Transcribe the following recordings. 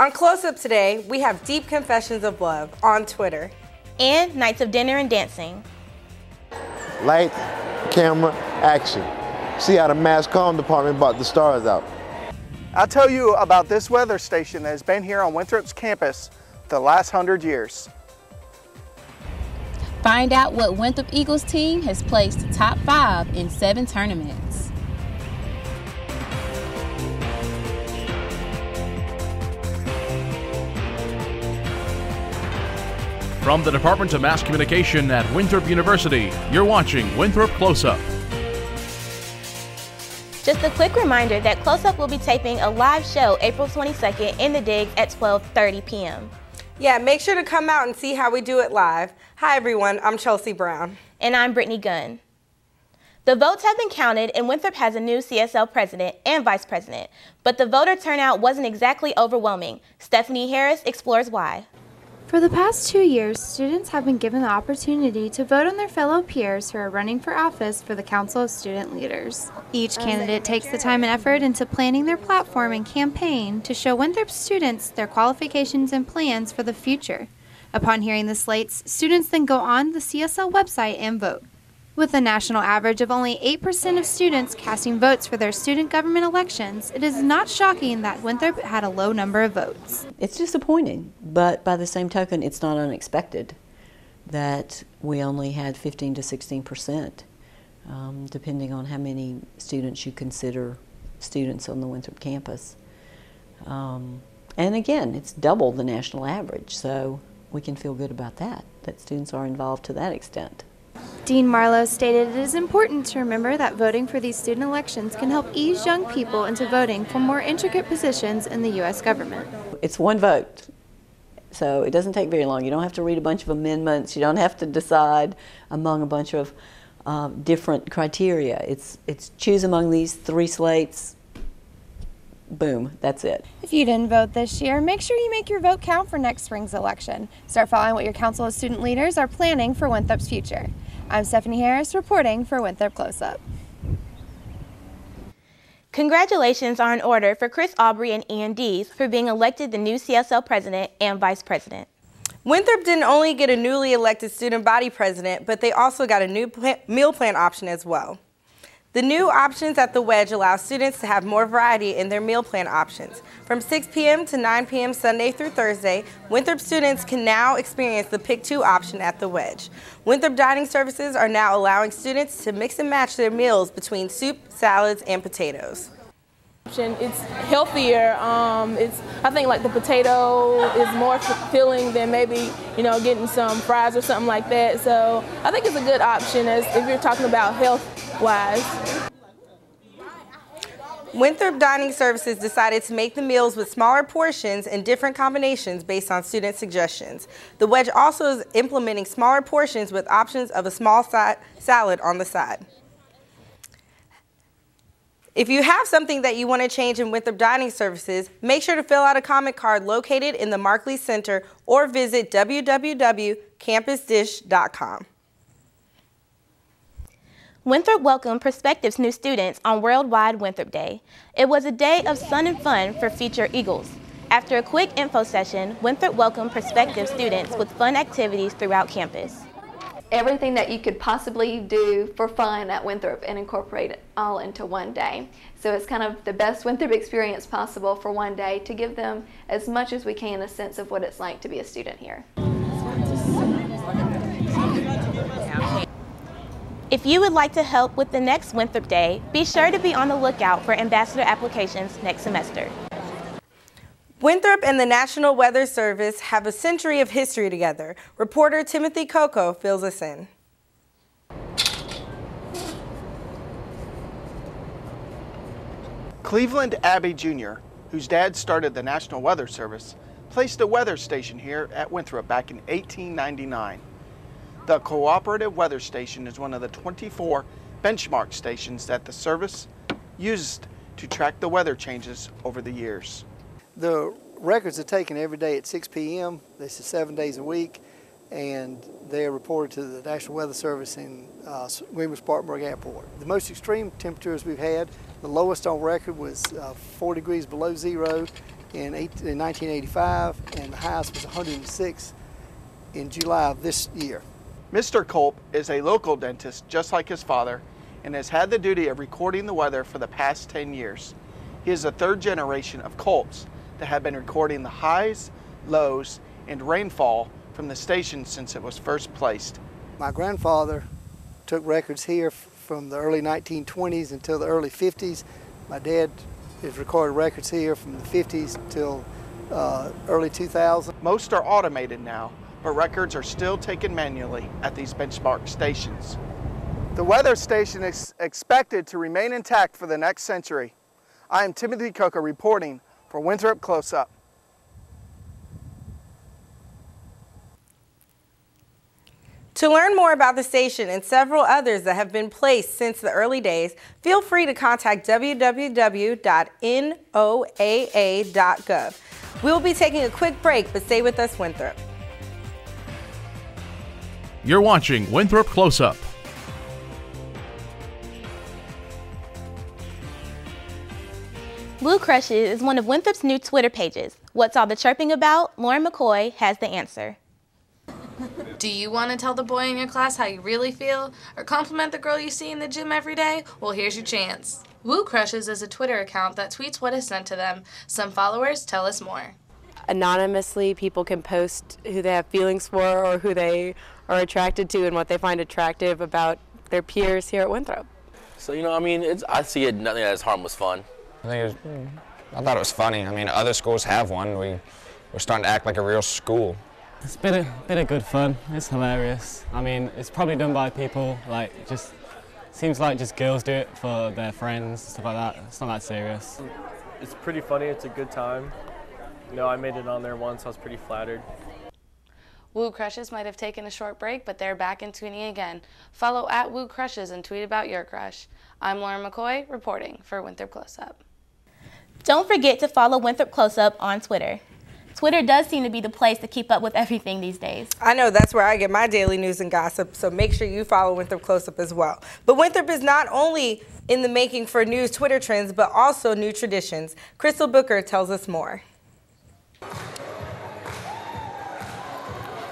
On Close Up today, we have Deep Confessions of Love on Twitter. And Nights of Dinner and Dancing. Light, camera, action. See how the mass comm department brought the stars out. I'll tell you about this weather station that has been here on Winthrop's campus the last 100 years. Find out what Winthrop Eagles team has placed top 5 in 7 tournaments. From the Department of Mass Communication at Winthrop University, you're watching Winthrop Close Up. Just a quick reminder that Close Up will be taping a live show April 22nd in the Digs at 12:30 p.m. Yeah, make sure to come out and see how we do it live. Hi everyone, I'm Chelsea Brown. And I'm Brittany Gunn. The votes have been counted and Winthrop has a new CSL president and vice president, but the voter turnout wasn't exactly overwhelming. Stephanie Harris explores why. For the past 2 years, students have been given the opportunity to vote on their fellow peers who are running for office for the Council of Student Leaders. Each candidate takes the time and effort into planning their platform and campaign to show Winthrop students their qualifications and plans for the future. Upon hearing the slates, students then go on the CSL website and vote. With a national average of only 8% of students casting votes for their student government elections, it is not shocking that Winthrop had a low number of votes. It's disappointing, but by the same token, it's not unexpected that we only had 15 to 16%, depending on how many students you consider students on the Winthrop campus. And again, it's double the national average, so we can feel good about that students are involved to that extent. Dean Marlowe stated it is important to remember that voting for these student elections can help ease young people into voting for more intricate positions in the U.S. government. It's one vote, so it doesn't take very long. You don't have to read a bunch of amendments. You don't have to decide among a bunch of different criteria. It's choose among these 3 slates, boom, that's it. If you didn't vote this year, make sure you make your vote count for next spring's election. Start following what your Council of Student Leaders are planning for Winthrop's future. I'm Stephanie Harris reporting for Winthrop Close Up. Congratulations are in order for Chris Aubrey and Ian Dees for being elected the new CSL president and vice president. Winthrop didn't only get a newly elected student body president, but they also got a new meal plan option as well. The new options at the Wedge allow students to have more variety in their meal plan options. From 6 p.m. to 9 p.m. Sunday through Thursday, Winthrop students can now experience the Pick 2 option at the Wedge. Winthrop Dining Services are now allowing students to mix and match their meals between soup, salads, and potatoes. It's healthier. I think like the potato is more filling than maybe getting some fries or something like that. So I think it's a good option as if you're talking about health-wise. Winthrop Dining Services decided to make the meals with smaller portions and different combinations based on student suggestions. The Wedge also is implementing smaller portions with options of a small salad on the side. If you have something that you want to change in Winthrop Dining Services, make sure to fill out a comment card located in the Markley Center or visit www.campusdish.com. Winthrop welcomed prospective new students on Worldwide Winthrop Day. It was a day of sun and fun for future Eagles. After a quick info session, Winthrop welcomed prospective students with fun activities throughout campus. Everything that you could possibly do for fun at Winthrop and incorporate it all into one day. So it's kind of the best Winthrop experience possible for one day to give them as much as we can a sense of what it's like to be a student here. If you would like to help with the next Winthrop Day, be sure to be on the lookout for ambassador applications next semester. Winthrop and the National Weather Service have a century of history together. Reporter Timothy Coco fills us in. Cleveland Abbey Jr., whose dad started the National Weather Service, placed a weather station here at Winthrop back in 1899. The Cooperative Weather Station is one of the 24 benchmark stations that the service used to track the weather changes over the years. The records are taken every day at 6 p.m. This is 7 days a week, and they are reported to the National Weather Service in Williams-Spartanburg Airport. The most extreme temperatures we've had, the lowest on record was 4 degrees below zero, in 1985, and the highest was 106 in July of this year. Mr. Culp is a local dentist just like his father and has had the duty of recording the weather for the past 10 years. He is the third generation of Culps that have been recording the highs, lows, and rainfall from the station since it was first placed. My grandfather took records here from the early 1920s until the early 50s. My dad has recorded records here from the 50s till early 2000. Most are automated now, but records are still taken manually at these benchmark stations. The weather station is expected to remain intact for the next century. I am Timothy Coker reporting for Winthrop Close Up. To learn more about the station and several others that have been placed since the early days, feel free to contact www.noaa.gov. We will be taking a quick break, but stay with us, Winthrop. You're watching Winthrop Close Up. Woo Crushes is one of Winthrop's new Twitter pages. What's all the chirping about? Lauren McCoy has the answer. Do you want to tell the boy in your class how you really feel? Or compliment the girl you see in the gym every day? Well, here's your chance. Woo Crushes is a Twitter account that tweets what is sent to them. Some followers tell us more. Anonymously, people can post who they have feelings for or who they are attracted to and what they find attractive about their peers here at Winthrop. So, you know, I mean, I see it nothing as harmless fun. I thought it was funny. I mean, other schools have one. We're starting to act like a real school. It's been a good fun. It's hilarious. I mean, it's probably done by people, like, just seems like just girls do it for their friends, stuff like that. It's not that serious. It's pretty funny. It's a good time. You know, I made it on there once. I was pretty flattered. Woo Crushes might have taken a short break, but they're back in tuning again. Follow at Woo Crushes and tweet about your crush. I'm Lauren McCoy, reporting for Winthrop Close Up. Don't forget to follow Winthrop Close Up on Twitter. Twitter does seem to be the place to keep up with everything these days. I know, that's where I get my daily news and gossip, so make sure you follow Winthrop Close Up as well. But Winthrop is not only in the making for new Twitter trends, but also new traditions. Crystal Booker tells us more.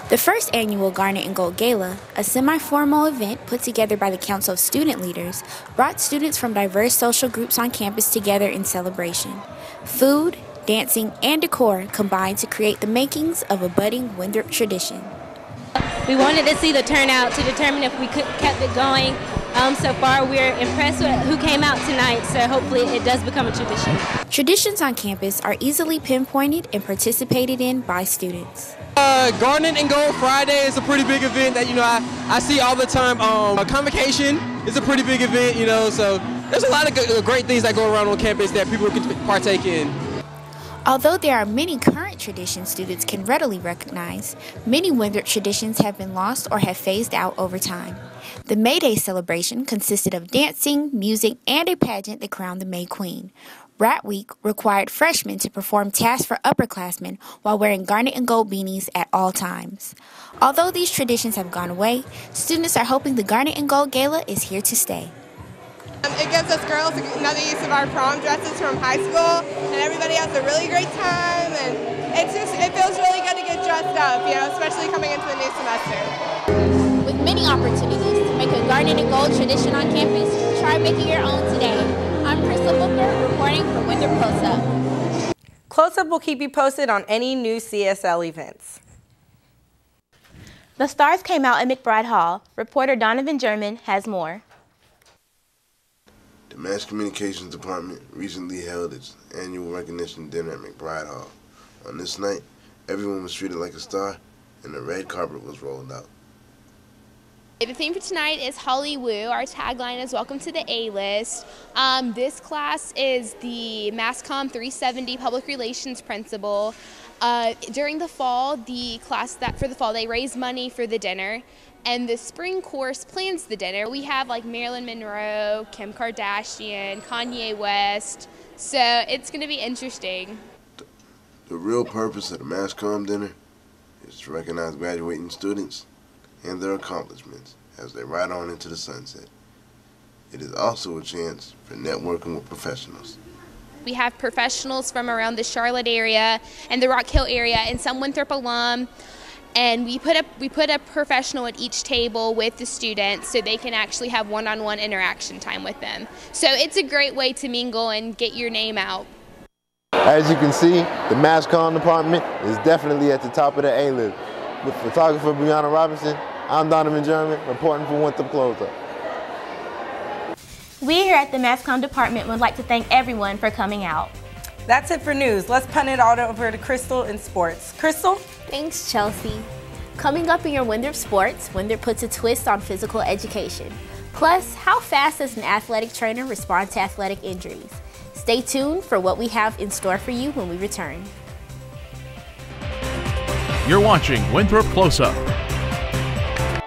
The first annual Garnet and Gold Gala, a semi-formal event put together by the Council of Student Leaders, brought students from diverse social groups on campus together in celebration. Food, dancing, and decor combined to create the makings of a budding Winthrop tradition. We wanted to see the turnout to determine if we kept it going. So far, we're impressed with who came out tonight, so hopefully it does become a tradition. Traditions on campus are easily pinpointed and participated in by students. Garnet and Gold Friday is a pretty big event that, you know, I see all the time. Convocation is a pretty big event, you know, so there's a lot of great things that go around on campus that people can partake in. Although there are many current traditions students can readily recognize, many Winthrop traditions have been lost or have phased out over time. The May Day celebration consisted of dancing, music, and a pageant that crowned the May Queen. Rat Week required freshmen to perform tasks for upperclassmen while wearing garnet and gold beanies at all times. Although these traditions have gone away, students are hoping the Garnet and Gold Gala is here to stay. It gives us girls another use of our prom dresses from high school, and everybody has a really great time, and it feels really good to get dressed up, you know, especially coming into the new semester. With many opportunities to make a Garnet and Gold tradition on campus, try making your own today. I'm Crystal Booker, reporting for Winthrop Close Up. Close Up will keep you posted on any new CSL events. The stars came out at McBride Hall. Reporter Donovan German has more. The Mass Communications Department recently held its annual recognition dinner at McBride Hall. On this night, everyone was treated like a star, and the red carpet was rolled out. The theme for tonight is Holly Woo. Our tagline is Welcome to the A-List. This class is the MassComm 370 Public Relations Principal. During the fall, they raise money for the dinner, and the spring course plans the dinner. We have like Marilyn Monroe, Kim Kardashian, Kanye West, so it's going to be interesting. The real purpose of the MassComm dinner is to recognize graduating students and their accomplishments as they ride on into the sunset. It is also a chance for networking with professionals. We have professionals from around the Charlotte area and the Rock Hill area and some Winthrop alum. And we put a professional at each table with the students so they can actually have one-on-one interaction time with them. So it's a great way to mingle and get your name out. As you can see, the mass comm department is definitely at the top of the A-list. With photographer Brianna Robinson, I'm Donovan German, reporting for Winthrop Close Up. We here at the Mass Comm department would like to thank everyone for coming out. That's it for news. Let's punt it all over to Crystal in sports. Crystal? Thanks, Chelsea. Coming up in your Winthrop Sports, Winthrop puts a twist on physical education. Plus, how fast does an athletic trainer respond to athletic injuries? Stay tuned for what we have in store for you when we return. You're watching Winthrop Close Up.